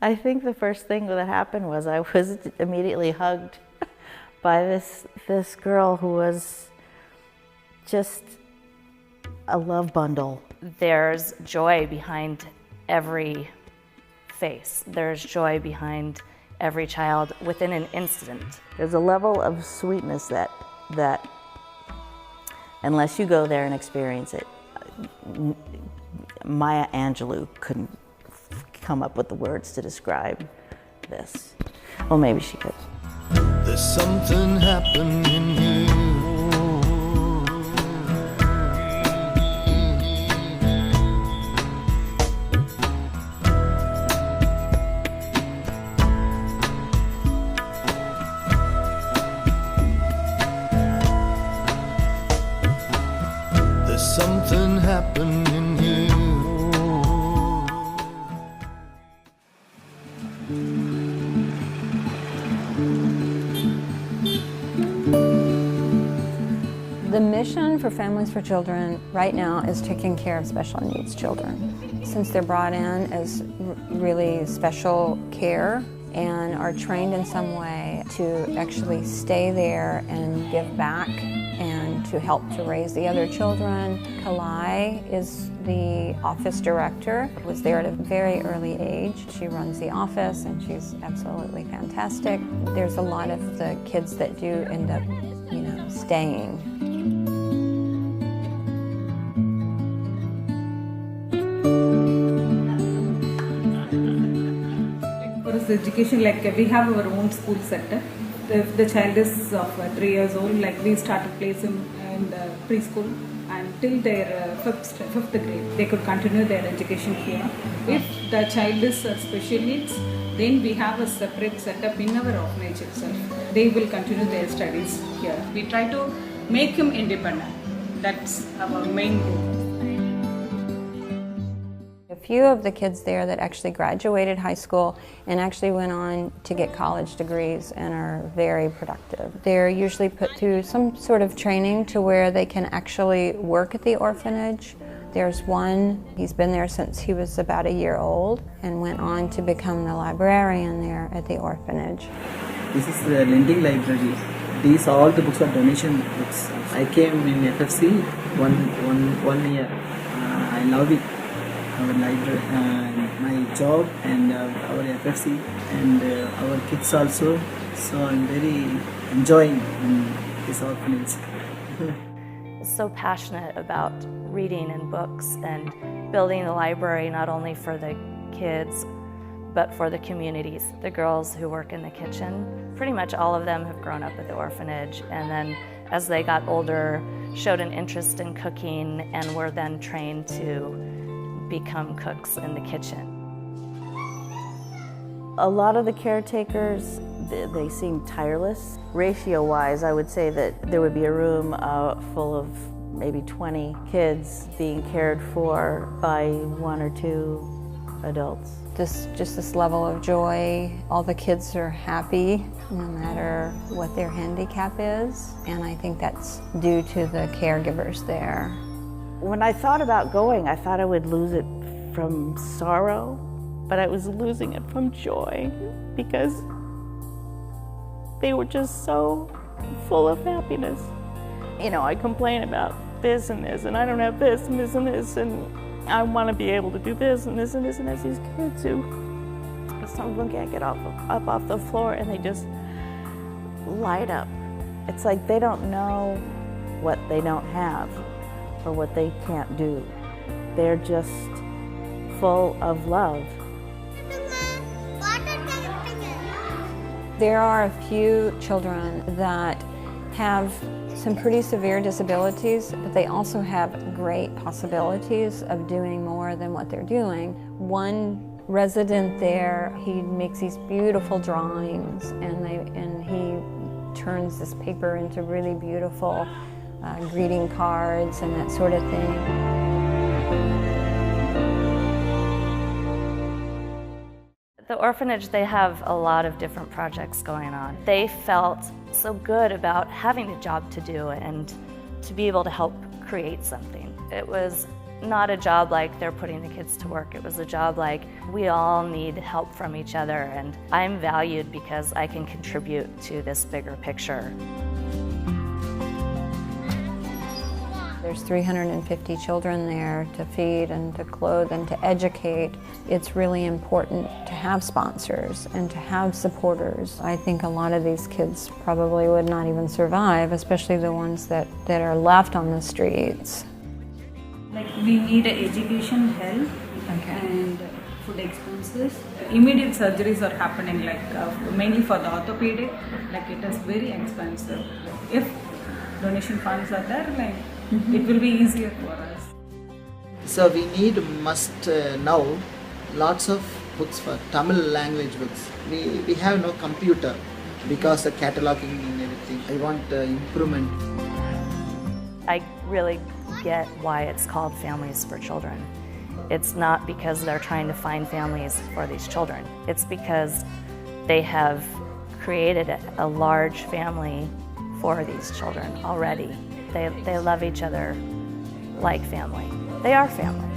I think the first thing that happened was I was immediately hugged by this girl who was just a love bundle. There's joy behind every face. There's joy behind every child within an instant. There's a level of sweetness that unless you go there and experience it, Maya Angelou couldn't come up with the words to describe this. Well, maybe she could. There's something happening here. There's something happening here. The mission for Families for Children right now is taking care of special needs children. Since they're brought in as really special care and are trained in some way to actually stay there and give back and to help to raise the other children. Kalai is the office director, was there at a very early age. She runs the office and she's absolutely fantastic. There's a lot of the kids that do end up, staying. For us education, we have our own school setup. If the child is of 3 years old, we start to place him in the preschool until their fifth grade. They could continue their education here. If the child is special needs, then we have a separate setup in our orphanage itself. They will continue their studies here. We try to make him independent. That's our main goal. A few of the kids there that actually graduated high school and actually went on to get college degrees and are very productive. They're usually put through some sort of training to where they can actually work at the orphanage. There's one, he's been there since he was about a year old and went on to become the librarian there at the orphanage. This is the lending library. These all the books are donation books. I came in FFC one year. I love it. Our library, my job and our FFC and our kids also. So I'm very enjoying this orphanage. So passionate about reading and books and building the library not only for the kids but for the communities. The girls who work in the kitchen, pretty much all of them have grown up at the orphanage, and then as they got older showed an interest in cooking and were then trained to become cooks in the kitchen. A lot of the caretakers, they seem tireless. Ratio-wise, I would say that there would be a room full of maybe 20 kids being cared for by 1 or 2 adults. Just this level of joy. All the kids are happy no matter what their handicap is, and I think that's due to the caregivers there. When I thought about going, I thought I would lose it from sorrow, but I was losing it from joy because they were just so full of happiness. I complain about this and this, and I don't have this and this and this, and I want to be able to do this and this and this, and there's these kids who, some of them can't get up off the floor and they just light up. It's like they don't know what they don't have or what they can't do. They're just full of love. There are a few children that have some pretty severe disabilities, but they also have great possibilities of doing more than what they're doing. One resident there, he makes these beautiful drawings, and he turns this paper into really beautiful greeting cards and that sort of thing. The orphanage, they have a lot of different projects going on. They felt so good about having a job to do and to be able to help create something. It was not a job like they're putting the kids to work. It was a job like we all need help from each other, and I'm valued because I can contribute to this bigger picture. There's 350 children there to feed and to clothe and to educate. It's really important to have sponsors and to have supporters. I think a lot of these kids probably would not even survive, especially the ones that are left on the streets. Like we need education, health, and food expenses. Immediate surgeries are happening, like mainly for the orthopedic. Like it is very expensive. If donation funds are there, like it will be easier for us. So we need now lots of books for Tamil language books. We have no computer because the cataloging and everything. I want improvement. I really get why it's called Families for Children. It's not because they're trying to find families for these children. It's because they have created a large family for these children already. They love each other like family. They are family.